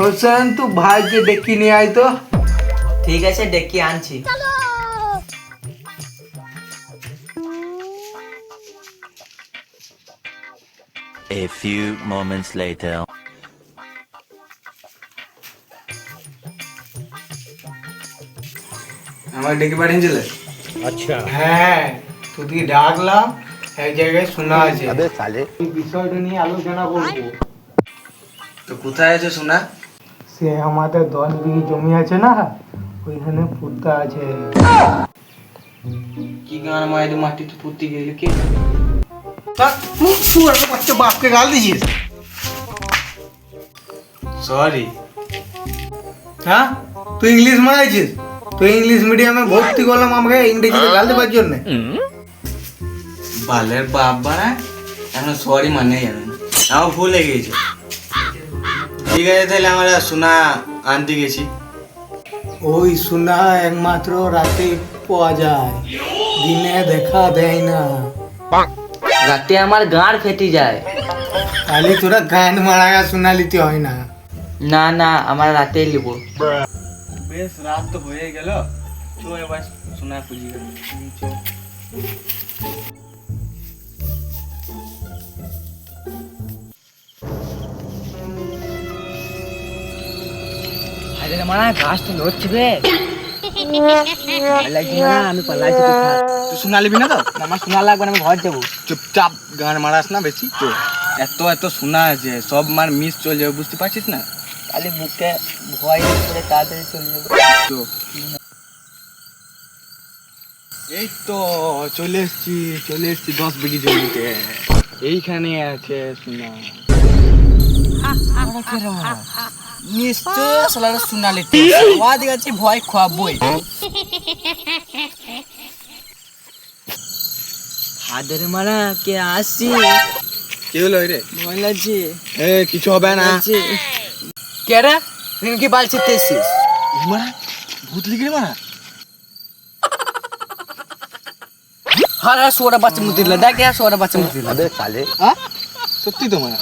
হোসেন তুই ভাইকে ডেকে নিয়ে আয় তো। ঠিক আছে ডেকে আনছি। A few moments later. আমার ডেকে পাঠিয়েছিলে? अच्छा হ্যাঁ, তুই ডাকলাম, এক জায়গায় শোনা আছে। अबे साले এই বিষয়টা নিয়ে আলোচনা করবো। তো কোথায় আছে সোনা? সে আমাদের 10 বিঘি জমি আছে না, ওইখানে পুঁতা আছে। কি গান মায়ের মাটিতে পুঁতি গেলি কে? তুই একটা বাচ্চা বাপকে গাল দিছিস? সরি। হ্যাঁ, তুই ইংলিশ মারাইছিস? তুই ইংলিশ মিডিয়ামে ভর্তি করলাম আমাকে ইংরেজিতে গাল দেবার জন্য। বালের বাপ বাড়ায় এখন সরি মানে জানে না, আমার ভুল হয়ে গেছে। ঠিক আছে তাহলে আমরা সোনা আনতে গেছি। ওই সোনা একমাত্র রাতে পাওয়া যায়, দিনে দেখা দেয় না। রাতে আমার গাঁড় ফেটে যায়। খালি তোরা গান মারাগা সোনা নিতে হয় না। না না, আমার রাতেই নিব। বেশ রাত তো হয়ে গেল, চো এবার সোনা খুঁজি চো। আরে মারা গাছ তো লড়ছে বে। লাগছে না, আমি পালাইছি। তুই সোনা নিবি না তো? আমার শোনা লাগবে না, আমি ঘর যাবো। চুপচাপ গান মারাস না বেশি। তো এত এত সোনা আছে, সব মার মিস চলে যাবে, বুঝতে পারছিস না? খালি বুকে ভয় করে তাড়াতাড়ি চলে যাবো। তো এই তো চলে এসছি 10 বিঘি জমিতে। এইখানে আছে সোনা। নিশ্চয় শালারা শোনা লিতে আওয়াজ গেছে, ভয় খাবই। হাদের মারা কে আসছি, কি হলো রে? ভয় লাগছে। কিছু হবে না। কে রে? রিঙ্কি বালছিতে এসছিস? মারা ভূত লিখে রে মারা। হারা সোরা বাচ্চা মুতি দিলা, দেখ সোরা বাচ্চা মুতি দিলা। अबे साले সত্যি তো মারা।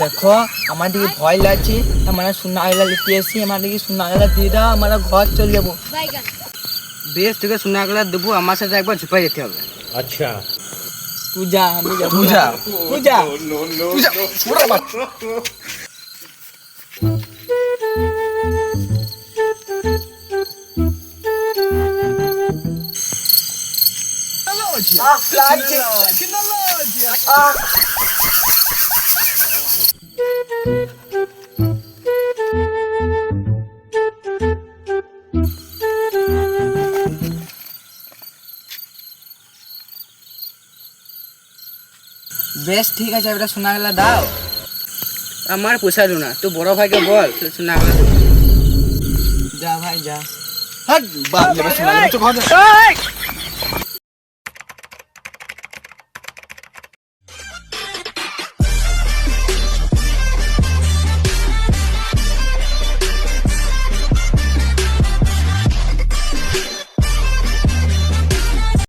দেখো আমার দিকে ভয় লাগছে, আমরা শোনা গেলা লিখতে এসছি, আমার দিকে শোনা গেলা দিয়ে দাও, আমরা ঘর চলে যাবো। বেশ থেকে শোনা গেলা দেবো, আমার সাথে একবার ঝুপাই যেতে হবে। अच्छा পূজা আমি যাবো। পূজা পূজা পূজা ওরা বাচ্চা। বেশ ঠিক আছে, এবার শোনা গেলা দাও। আমার পোষালো না, তো বড় ভাইকে বল শোনা গেলা যা ভাই যা। হাট বাপ লেবে সোনা লেবে, চো ঘর যা।